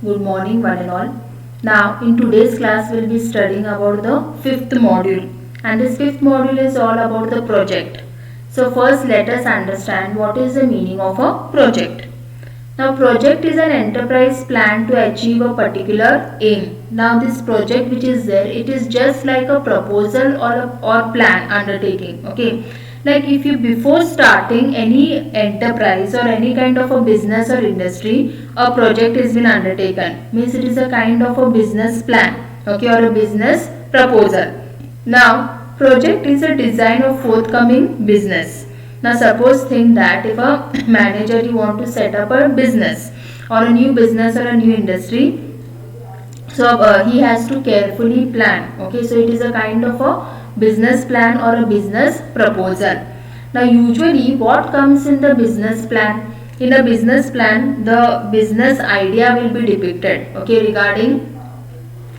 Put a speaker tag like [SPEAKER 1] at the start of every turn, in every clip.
[SPEAKER 1] Good morning, one and all. Now, in today's class, we'll be studying about the fifth module, and this fifth module is all about the project. So, first, let us understand what is the meaning of a project. Now, project is an enterprise plan to achieve a particular aim. Now, this project which is there, it is just like a proposal or plan undertaking. Okay, like if you before starting any enterprise or any kind of a business or industry, a project has been undertaken. Means it is a kind of a business plan. Okay, or a business proposal. Now, project is a design of forthcoming business. Now suppose think that if a manager you want to set up a business or a new business or a new industry, so he has to carefully plan. Okay, so it is a kind of a business plan or a business proposal. Now usually what comes in the business plan? In a business plan, the business idea will be depicted. Okay, regarding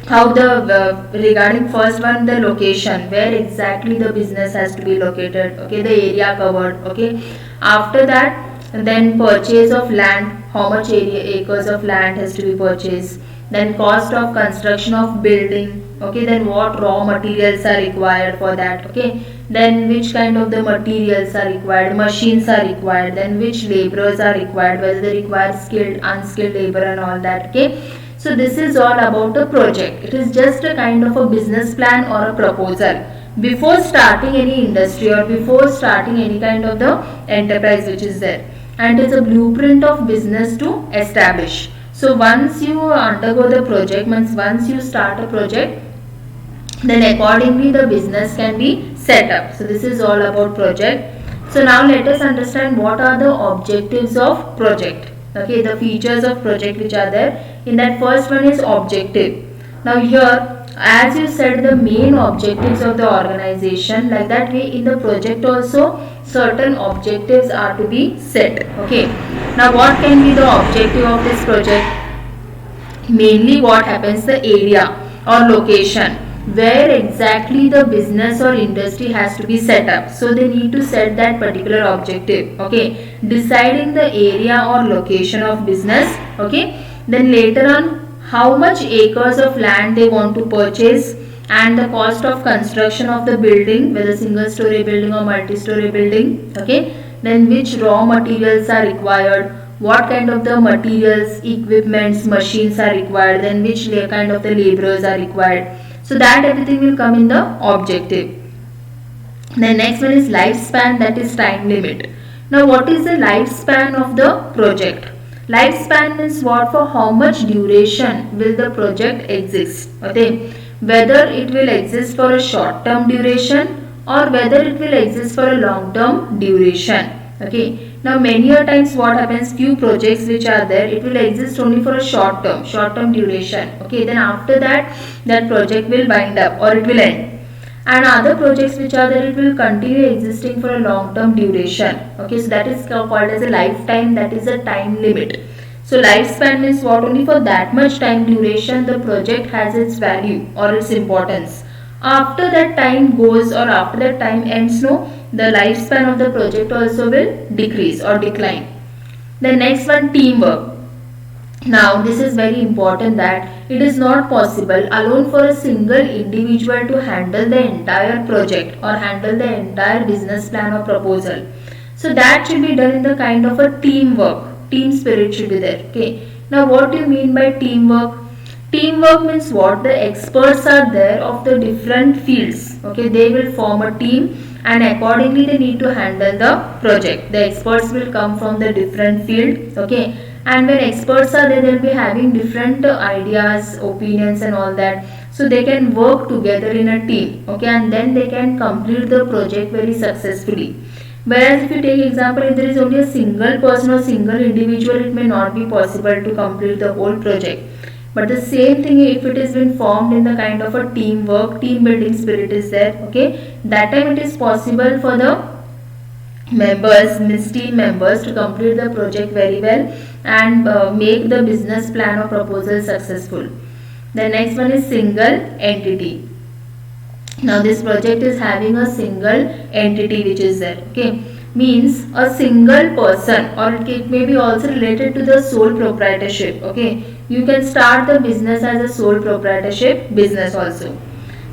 [SPEAKER 1] how the regarding first one, the location, where exactly the business has to be located. Okay, the area covered. Okay, after that, then purchase of land, how much area acres of land has to be purchased, then cost of construction of building. Okay, then what raw materials are required for that. Okay, then which kind of the materials are required, machines are required, then which laborers are required, whether they require skilled, unskilled labor and all that. Okay, so this is all about a project. It is just a kind of a business plan or a proposal before starting any industry or before starting any kind of the enterprise which is there, and it is a blueprint of business to establish. So once you undergo the project, means once you start a project, then accordingly the business can be set up. So this is all about project. So now let us understand what are the objectives of project. Okay, the features of project which are there. In that, first one is objective. Now here, as you said, the main objectives of the organization, like that way in the project also certain objectives are to be set. Okay, now what can be the objective of this project? Mainly what happens, the area or location where exactly the business or industry has to be set up. So they need to set that particular objective. Okay, deciding the area or location of business. Okay, then later on how much acres of land they want to purchase, and the cost of construction of the building, whether single story building or multi-story building. Okay, then which raw materials are required, what kind of the materials, equipments, machines are required, then which kind of the laborers are required. So that everything will come in the objective. The next one is lifespan, that is time limit. Now what is the lifespan of the project? Lifespan means what, for how much duration will the project exist. Okay, whether it will exist for a short term duration or whether it will exist for a long term duration. Okay, now many a times what happens, few projects which are there, it will exist only for a short term duration. Okay, then after that project will wind up or it will end. And other projects which are there, it will continue existing for a long term duration. Okay, so that is called as a lifetime, that is a time limit. So lifespan means what, only for that much time duration the project has its value or its importance. After that time goes or after that time ends, no, the lifespan of the project also will decrease or decline. The next one, teamwork. Now this is very important, that it is not possible alone for a single individual to handle the entire project or handle the entire business plan or proposal. So that should be done in the kind of a teamwork. Team spirit should be there. Okay. Now what do you mean by teamwork? Teamwork means what, the experts are there of the different fields. Okay, they will form a team and accordingly they need to handle the project. The experts will come from the different field. Okay, and when experts are there, they will be having different ideas, opinions and all that, so they can work together in a team. Okay, and then they can complete the project very successfully. Whereas if you take example, if there is only a single person or single individual, it may not be possible to complete the whole project. But the same thing, if it is been formed in the kind of a teamwork, team building spirit is there. Okay, that time it is possible for the members, means team members, to complete the project very well and make the business plan or proposal successful. The next one is single entity. Now this project is having a single entity which is there. Okay, means a single person, or it may be also related to the sole proprietorship. Okay, you can start the business as a sole proprietorship business also.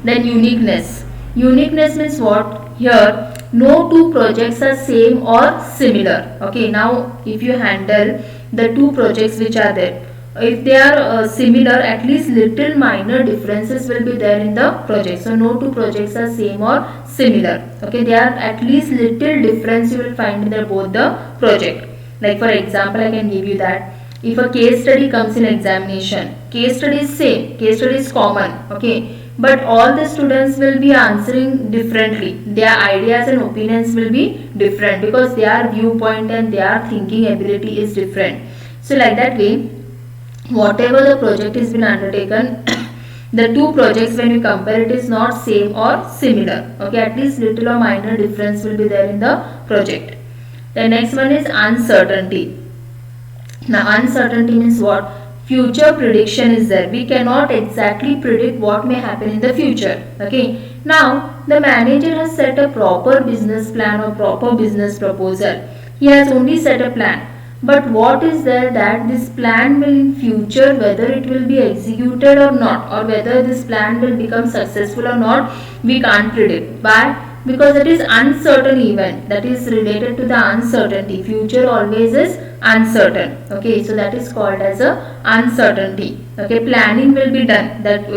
[SPEAKER 1] Then uniqueness. Uniqueness means what? Here no two projects are same or similar. Okay, now if you handle the two projects which are there, if they are similar, at least little minor differences will be there in the project. So no two projects are same or similar. Okay, they are at least little difference you will find in the both the project. Like for example, I can give you that if a case study comes in examination, case study is same, case study is common. Okay, but all the students will be answering differently. Their ideas and opinions will be different because their viewpoint and their thinking ability is different. So like that way, whatever the project is been undertaken, the two projects when you compare it is not same or similar. Okay, at least little or minor difference will be there in the project. The next one is uncertainty. Now uncertainty means what? Future prediction is there. We cannot exactly predict what may happen in the future. Okay. Now the manager has set a proper business plan or proper business proposal. He has only set a plan. But what is there that this plan will in future, whether it will be executed or not, or whether this plan will become successful or not, we can't predict. Why? Because it is uncertain event, that is related to the uncertainty. Future always is uncertain. Okay, so that is called as a uncertainty. Okay, planning will be done, that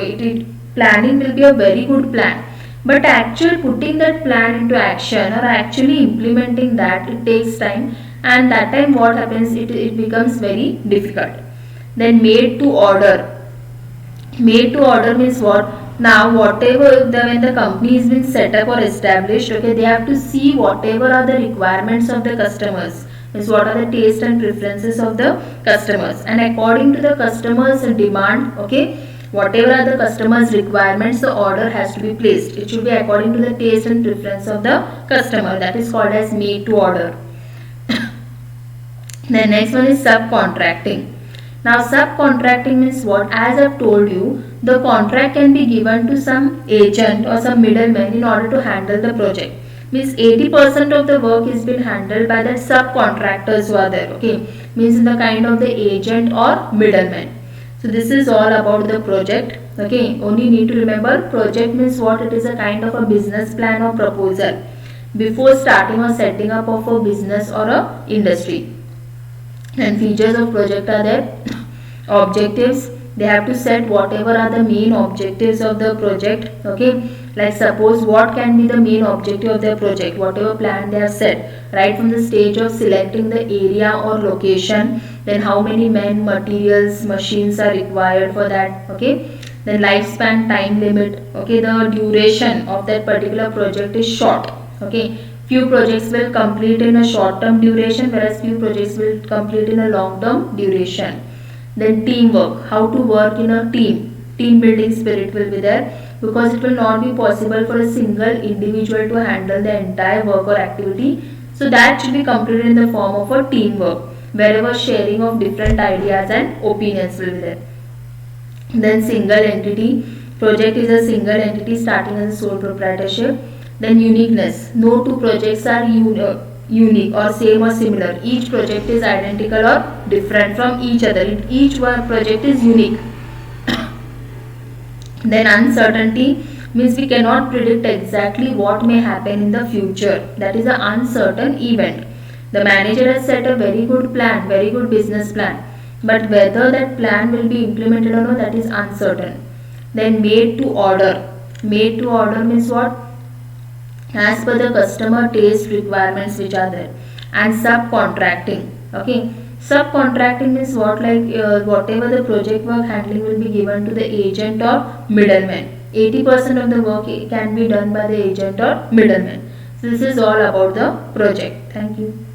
[SPEAKER 1] planning will be a very good plan, but actual putting that plan into action or actually implementing that, it takes time, and that time what happens, it becomes very difficult. Then made to order. Made to order means what? Now whatever when the company has been set up or established, okay, they have to see whatever are the requirements of the customers, means what are the taste and preferences of the customers, and according to the customers demand, okay, whatever are the customers requirements, the order has to be placed. It should be according to the taste and preference of the customer. That is called as made to order. The next one is subcontracting. Now subcontracting means what? As I've told you, the contract can be given to some agent or some middleman in order to handle the project. Means 80% of the work is been handled by the subcontractors who are there. Okay, means in the kind of the agent or middleman. So this is all about the project. Okay, only need to remember project means what? It is a kind of a business plan or proposal before starting or setting up of a business or a industry. And features of project are there. Objectives, they have to set whatever are the main objectives of the project. Okay, like suppose what can be the main objective of their project, whatever plan they have set, right from the stage of selecting the area or location, then how many men, materials, machines are required for that. Okay, then lifespan, time limit. Okay, the duration of that particular project is short. Okay, few projects will complete in a short term duration, whereas few projects will complete in a long term duration. Then teamwork, how to work in a team. Team building spirit will be there, because it will not be possible for a single individual to handle the entire work or activity. So that should be completed in the form of a teamwork, wherever sharing of different ideas and opinions will be there. Then single entity, project is a single entity starting as a sole proprietorship. Then uniqueness, no two projects are unique or same or similar. Each project is identical or different from each other. Each one project is unique. Then uncertainty means we cannot predict exactly what may happen in the future. That is an uncertain event. The manager has set a very good plan, very good business plan, but whether that plan will be implemented or not, that is uncertain. Then made to order. Made to order means what? As per the customer taste requirements which are there. And subcontracting. Okay, subcontracting means what? Like whatever the project work handling will be given to the agent or middleman. 80% of the work can be done by the agent or middleman. So this is all about the project. Thank you.